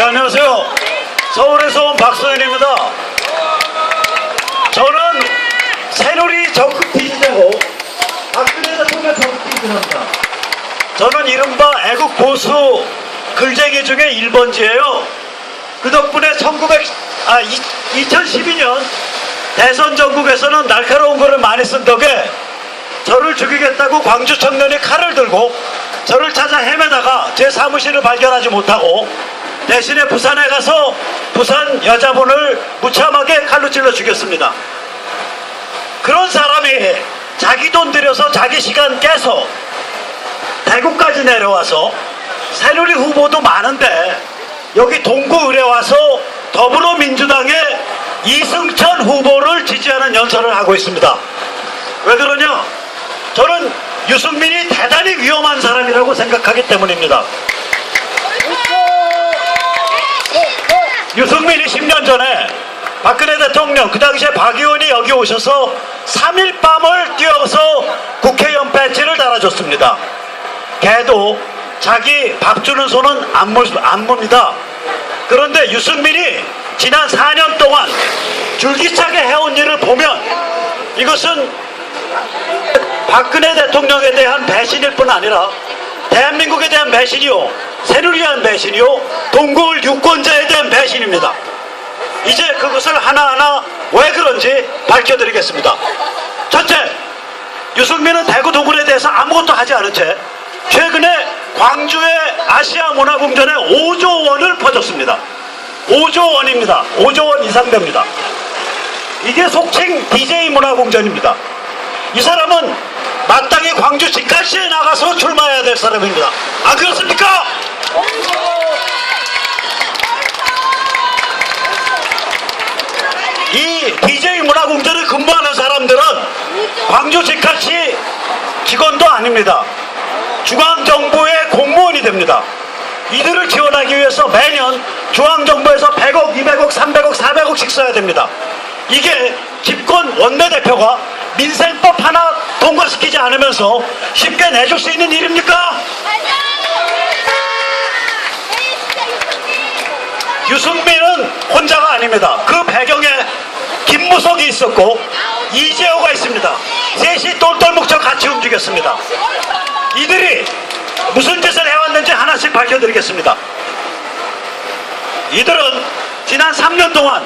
안녕하세요. 서울에서 온 박소연입니다. 저는 새누리 적극 지지자고 박근혜 대통령 적극 지지자입니다. 저는 이른바 애국 보수 글쟁이 중에 1번지예요. 그 덕분에 2012년 대선 전국에서는 날카로운 거를 많이 쓴 덕에 저를 죽이겠다고 광주 청년이 칼을 들고 저를 찾아 헤매다가 제 사무실을 발견하지 못하고 대신에 부산에 가서 부산 여자분을 무참하게 칼로 찔러 죽였습니다. 그런 사람이 자기 돈 들여서 자기 시간 깨서 대구까지 내려와서 새누리 후보도 많은데 여기 동구 의뢰 와서 더불어민주당의 이승천 후보를 지지하는 연설을 하고 있습니다. 왜 그러냐? 저는 유승민이 대단히 위험한 사람이라고 생각하기 때문입니다. 유승민이 10년 전에 박근혜 대통령, 그 당시에 박 의원이 여기 오셔서 3일 밤을 뛰어서 국회의원 배지를 달아줬습니다. 걔도 자기 밥 주는 손은 안 뭅니다. 그런데 유승민이 지난 4년 동안 줄기차게 해온 일을 보면 이것은 박근혜 대통령에 대한 배신일 뿐 아니라 대한민국에 대한 배신이요, 새누리에 대한 배신이요, 동굴 유권자에 대한 배신입니다. 이제 그것을 하나하나 왜 그런지 밝혀드리겠습니다. 첫째, 유승민은 대구 동굴에 대해서 아무것도 하지 않은 채 최근에 광주의 아시아 문화공전에 5조 원을 퍼줬습니다. 5조 원입니다. 5조 원 이상 됩니다. 이게 속칭 DJ 문화공전입니다. 이 사람은 마땅히 광주 직할시에 나가서 출마해야 될 사람입니다. 안 그렇습니까? 이 DJ 문화공전에 근무하는 사람들은 광주 직할시 직원도 아닙니다. 중앙정부의 공무원이 됩니다. 이들을 지원하기 위해서 매년 중앙정부에서 100억, 200억, 300억, 400억씩 써야 됩니다. 이게 집권 원내대표가 민생법 하나 통과시키지 않으면서 쉽게 내줄 수 있는 일입니까? 유승민은 혼자가 아닙니다. 그 배경에 김무성이 있었고 이재호가 있습니다. 셋이 똘똘 뭉쳐 같이 움직였습니다. 이들이 무슨 짓을 해왔는지 하나씩 밝혀드리겠습니다. 이들은 지난 3년 동안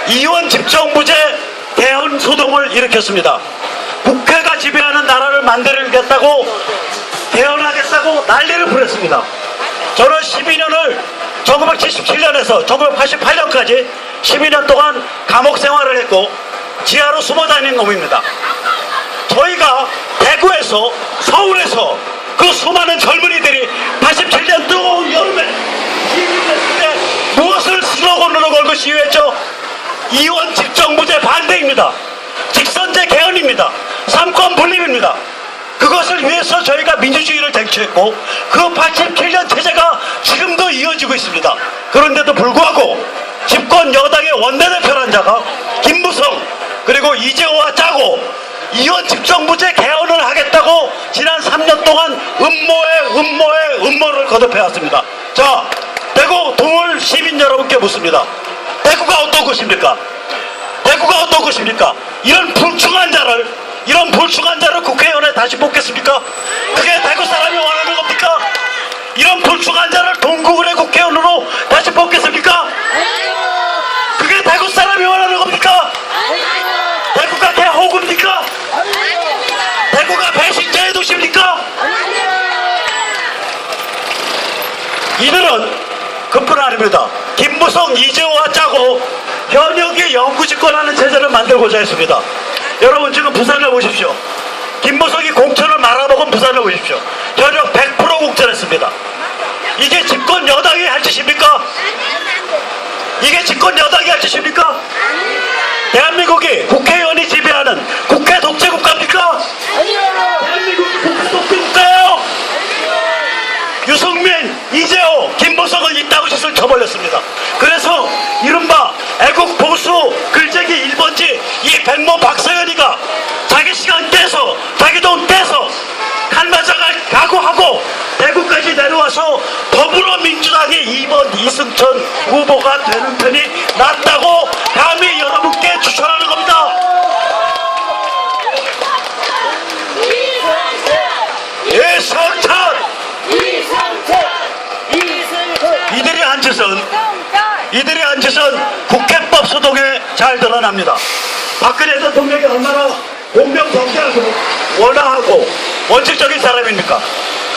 이원 집정부제 대헌 소동을 일으켰습니다. 국회가 지배하는 나라를 만들겠다고 대헌하겠다고 난리를 부렸습니다. 저는 12년을 1977년에서 1988년까지 12년 동안 감옥 생활을 했고 지하로 숨어 다닌 놈입니다. 저희가 대구에서, 서울에서 그 수많은 젊은이들이 87년 뜨거운 여름에 시위했을 때 무엇을 슬로건으로 걸고 시위했죠? 이원 집정부제 반대입니다. 직선제 개헌입니다. 삼권 분립입니다. 그것을 위해서 저희가 민주주의를 쟁취했고 그 87년 체제가 지금도 이어지고 있습니다. 그런데도 불구하고 집권 여당의 원내대표란 자가 김무성 그리고 이재호와 짜고 이원 집정부제 개헌을 하겠다고 지난 3년 동안 음모를 거듭해왔습니다. 자, 대구 동울 시민 여러분께 묻습니다. 대구가 어떤 곳입니까? 대구가 어떤 곳입니까? 이런 불충한 자를 국회의원에 다시 뽑겠습니까? 그게 대구 사람이 원하는 겁니까? 이런 불충한 자를 동구의 국회의원으로 다시 뽑겠습니까? 그게 대구 사람이 원하는 겁니까? 대구가 개호구입니까? 대구가 배신자의 도시입니까? 이들은 그뿐 아닙니다. 김무성, 이재호와 짜고 현역의 영구집권하는 체제를 만들고자 했습니다. 여러분 지금 부산을 보십시오. 김무성이 공천을 말아먹은 부산을 보십시오. 현역 100% 공천했습니다. 이게 집권 여당이 할 짓입니까? 이게 집권 여당이 할 짓입니까? 대한민국이 국회의원이 지배하는 국회 독재국가입니까? 대한민국이 국회 독재국가예요. 유승민, 이재호, 김무성은 이따구 짓을 저버렸습니다. 그래서 이른바 애국 보수 글쟁이 1번지 이 백모 박서연이가 자기 시간 떼서 자기 돈 떼서 칼 맞아갈 각오하고 대구까지 내려와 와서 더불어민주당의 이번 이승천 후보가 되는 편이 낫다고 감히 여러분께 추천하는 겁니다. 이들이 한 짓은 국회법 소동에 잘 드러납니다. 박근혜 대통령이 얼마나 공명정대하고 원화하고 원칙적인 사람입니까?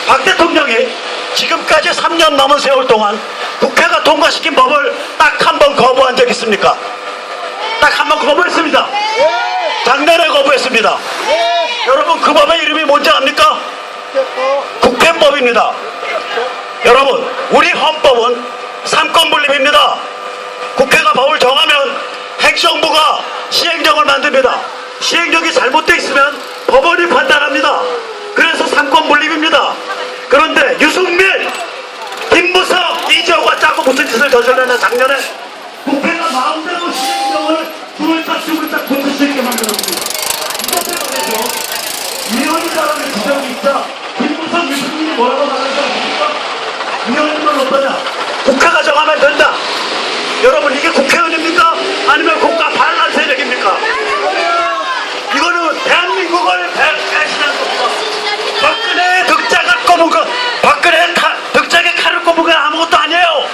박 대통령이 지금까지 3년 넘은 세월 동안 국회가 통과시킨 법을 딱 한 번 거부한 적 있습니까? 딱 한 번 거부했습니다. 작년에 거부했습니다. 여러분, 그 법의 이름이 뭔지 압니까? 국회법입니다. 여러분, 우리 헌법은 삼권분립입니다. 국회가 법을 정하면 행정부가 시행령을 만듭니다. 시행령이 잘못되어 있으면 법원이 판단합니다. 그래서 삼권분립입니다. 그런데 유승민, 김무성, 이재호가 짜고 무슨 짓을 저질렀나. 작년에 국회가 마음대로 시행령을 줄을 딱 붙일 수 있게 만들었습니다. 이것에 관해서 위원장의 주장이 있다. 김무성, 유승민이 뭐라고 말하는지 아십니까? 위원님은 어떠냐? 국회가 정하면 된다. 여러분, 이게 국회의원입니까? 아니면 국가 반란 세력입니까? 이거는 대한민국을 배신한 겁니다. 박근혜의 득작을 꼽은 거, 박근혜의 득작에 칼을 꼽은 건 아무것도 아니에요.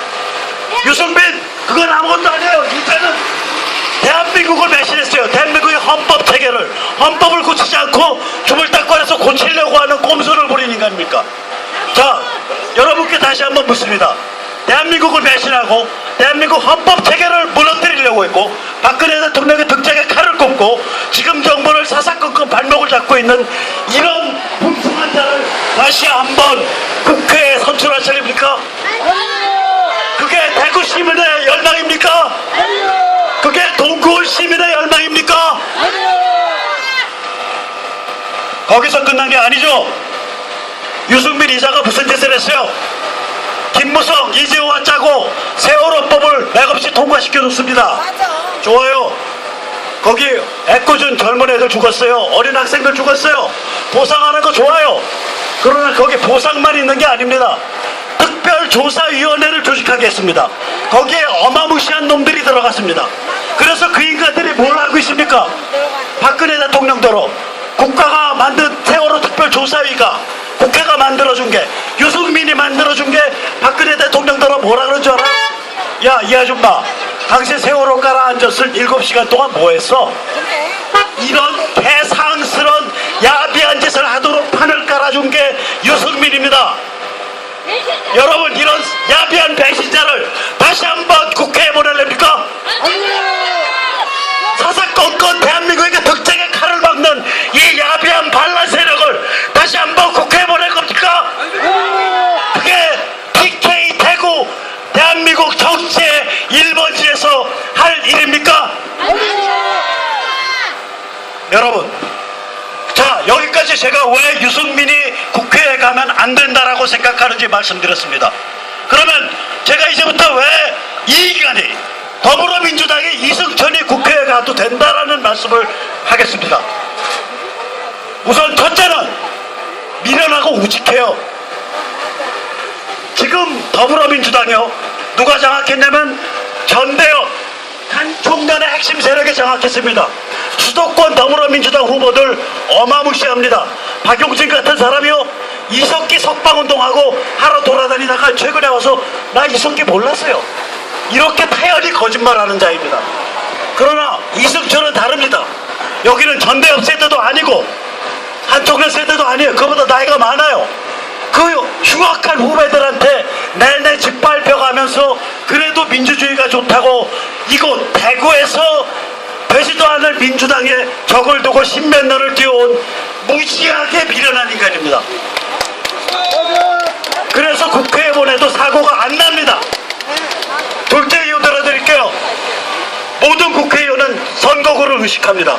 유승민, 그건 아무것도 아니에요. 이제는 대한민국을 배신했어요. 대한민국의 헌법 체계를, 헌법을 고치지 않고 주물딱거려서 고치려고 하는 꼼수를 부린 인간입니까? 자, 여러분께 다시 한번 묻습니다. 대한민국을 배신하고 대한민국 헌법 체계를 무너뜨리려고 했고 박근혜 대통령의 득작에 칼을 꼽고 지금 정부를 사사건건 발목을 잡고 있는 이런 훔뚱한 자를 다시 한번 국회에 선출할 차례입니까? 그게 대구 시민의 열망입니까? 그게 동구 시민의 열망입니까? 거기서 끝난 게 아니죠. 유승민 이사가 무슨 짓을 했어요? 김무성, 이재호와 짜고 세월호법을 맥없이 통과시켜줬습니다. 좋아요. 거기 애꿎은 젊은 애들 죽었어요. 어린 학생들 죽었어요. 보상하는 거 좋아요. 그러나 거기 보상만 있는 게 아닙니다. 특별조사위원회를 조직하게 했습니다. 거기에 어마무시한 놈들이 들어갔습니다. 그래서 그 인간들이 뭘 하고 있습니까? 박근혜 대통령대로 국가가 만든 세월호 특별조사위가 국회가 만들어준 게, 유승민이 만들어준 게 박근혜 대통령대로 뭐라 그런 줄 알아? 야, 이 아줌마, 당신 세월호 가라앉았을 7시간 동안 뭐 했어? 이런 개상스러운 야비한 짓을 하도록 판을 깔아준 게 유승민입니다. 여러분, 이런 야비한 배신자를 다시 한번 국회에 보낼랍니까? 사사건건 대한민국에게 득작의 칼을 막는 이 야비한 반란 세력을 다시 한번 국회에 보낼 겁니까? 그게 PK 대구 대한민국 정치의 1번지에서 할 일입니까? 여러분, 자, 여기까지 제가 왜 유승민이 국회에 가면 안 된다라고 생각하는지 말씀드렸습니다. 그러면 제가 이제부터 왜 이 인간이, 더불어민주당의 이승천이 국회에 가도 된다라는 말씀을 하겠습니다. 우선 첫째는 미련하고 우직해요. 지금 더불어민주당이요, 누가 장악했냐면 전대협 한 총련의 핵심 세력에 장악했습니다. 수도권 더불어민주당 후보들 어마무시합니다. 박용진 같은 사람이요, 이석기 석방운동하고 하러 돌아다니다가 최근에 와서 나 이석기 몰랐어요. 이렇게 타연히 거짓말하는 자입니다. 그러나 이승철은 다릅니다. 여기는 전대협 세대도 아니고 한총련 세대도 아니에요. 그보다 나이가 많아요. 그 흉악한 후배들한테 내내 짓밟혀가면서 그래도 민주주의가 좋다고 이곳 대구에서 되지도 않을 민주당에 적을 두고 십몇 년을 뛰어온 무지하게 미련한 인간입니다. 그래서 국회에 보내도 사고가 안 납니다. 둘째 이유 들어드릴게요. 모든 국회의원은 선거구를 의식합니다.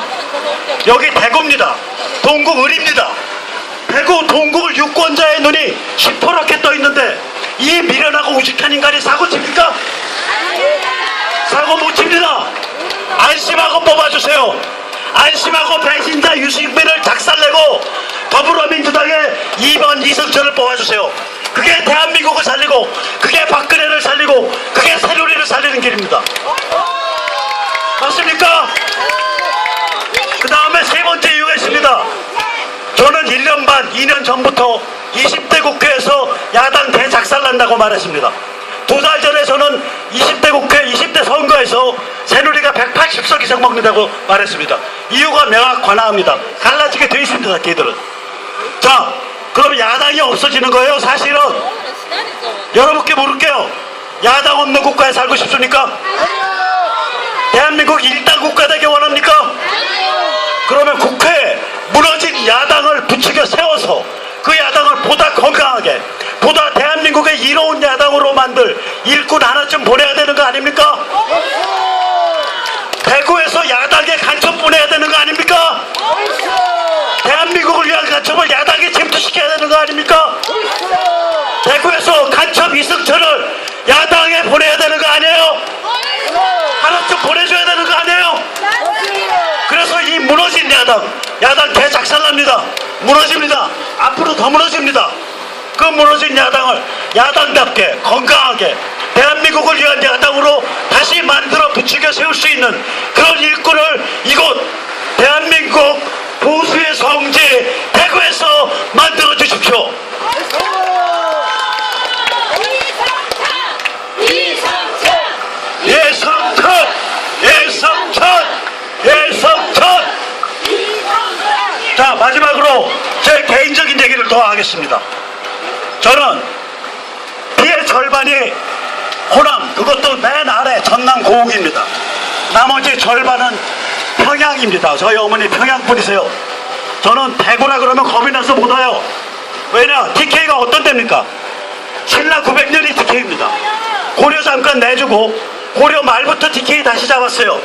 여기 대구입니다. 동구 을입니다. 대구 동구 유권자의 눈이 시퍼렇게 떠 있는데 이 미련하고 우직한 인간이 사고 칩니까? 사고 못 칩니다. 안심하고 뽑아주세요. 안심하고 배신자 유승민을 작살내고 더불어민주당의 2번 이승철을 뽑아주세요. 그게 대한민국을 살리고, 그게 박근혜를 살리고, 그게 새누리를 살리는 길입니다. 맞습니까? 그 다음에 세 번째 이유가 있습니다. 저는 1년 반, 2년 전부터 20대 국회에서 야당 대작살난다고 말했습니다. 2달 전에 저는 20대 국회, 20대 선거에서 새누리가 180석 이상 먹는다고 말했습니다. 이유가 명확하나합니다. 갈라지게 돼 있습니다, 걔들은. 자, 그럼 야당이 없어지는 거예요, 사실은. 여러분께 물을게요. 야당 없는 국가에 살고 싶습니까? 대한민국 일당 국가 되기 원합니까? 그러면 국회에 무너진 야당을 부추겨 세워서 그 야당을 보다 건강하게, 보다 대한민국의 이로운 야당으로 만들 일꾼 하나쯤 보내야 되는 거 아닙니까? 대구에서 야당에 간첩 보내야 되는 거 아닙니까? 대한민국을 위한 간첩을 야당에 침투시켜야 되는 거 아닙니까? 대구에서 간첩 이승철을 야당에 보내야 되는 거 아니에요? 하나쯤 보내줘야 되는 거 아니에요? 그래서 이 무너진 야당 대작살납니다. 무너집니다. 앞으로 더 무너집니다. 그 무너진 야당을 야당답게 건강하게 대한민국을 위한 야당으로 다시 만들어 부추겨 세울 수 있는 그런 일꾼을 이곳 대한민국 보수의 성지 대구에서 만들어 주십시오. 예성천. 자, 마지막으로 제 개인적인 얘기를 더 하겠습니다. 저는 비의 절반이 호남, 그것도 맨 아래 전남 고흥입니다. 나머지 절반은 평양입니다. 저희 어머니 평양 분이세요. 저는 대구라 그러면 겁이 나서 못 와요. 왜냐, TK가 어떤 데입니까? 신라 900년이 TK입니다. 고려 잠깐 내주고 고려 말부터 TK 다시 잡았어요.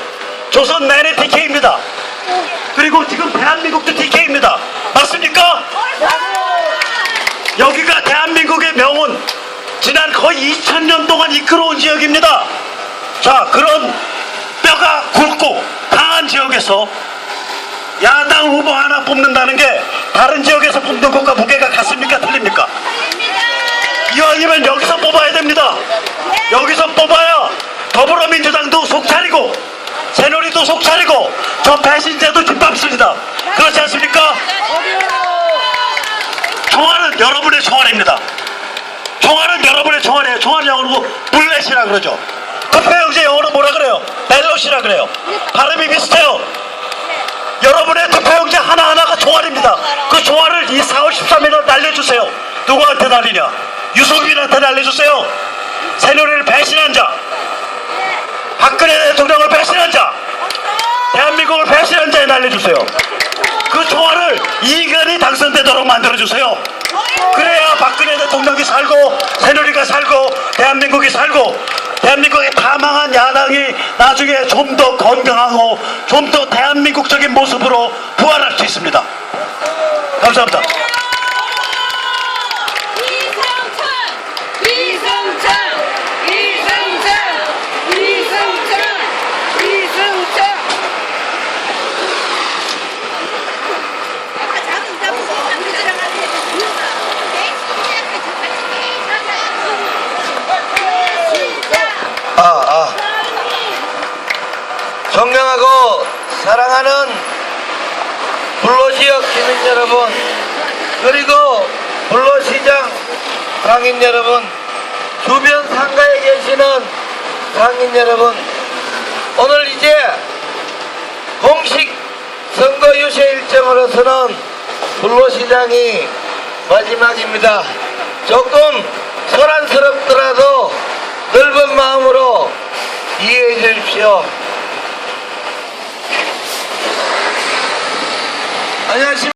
조선 내내 TK입니다. 그리고 지금 대한민국도 TK입니다. 맞습니까? 여기가 대한민국의 명운, 지난 거의 2000년 동안 이끌어온 지역입니다. 자, 그런 뼈가 굵고 강한 지역에서 야당 후보 하나 뽑는다는 게 다른 지역에서 뽑는 것과 무게가 같습니까? 틀립니까? 이왕이면 여기서 뽑아야 됩니다. 여기서 뽑아야 더불어민주당도 속 차리고 새누리도 속 차리고 저 배신자도 뒷밥습니다. 그렇지 않습니까? 총알은 여러분의 총알입니다. 총알은 여러분의 총알이에요. 총알 영어로 블렛이라 그러죠. 투표용지 영어로 뭐라 그래요? 벨롯이라 그래요. 발음이 비슷해요. 여러분의 투표용지 하나하나가 총알입니다. 그 총알을 이 4월 13일에 날려주세요. 누구한테 날리냐? 유승민한테 날려주세요. 새누리를 배신한 자, 박근혜 대통령을 배신한 자, 대한민국을 배신한 자에 날려주세요. 그 총알을 이인간이 당선되도록 만들어주세요. 그래야 박근혜 대통령이 살고 새누리가 살고 대한민국이 살고 대한민국의 다 망한 야당이 나중에 좀 더 건강하고 좀 더 대한민국적인 모습으로 부활할 수 있습니다. 감사합니다. 존경하고 사랑하는 불로지역 시민 여러분, 그리고 불로시장 상인 여러분, 주변 상가에 계시는 상인 여러분, 오늘 이제 공식 선거 유세 일정으로서는 불로시장이 마지막입니다. 조금 소란스럽더라도 넓은 마음으로 이해해 주십시오. 안녕하십니까.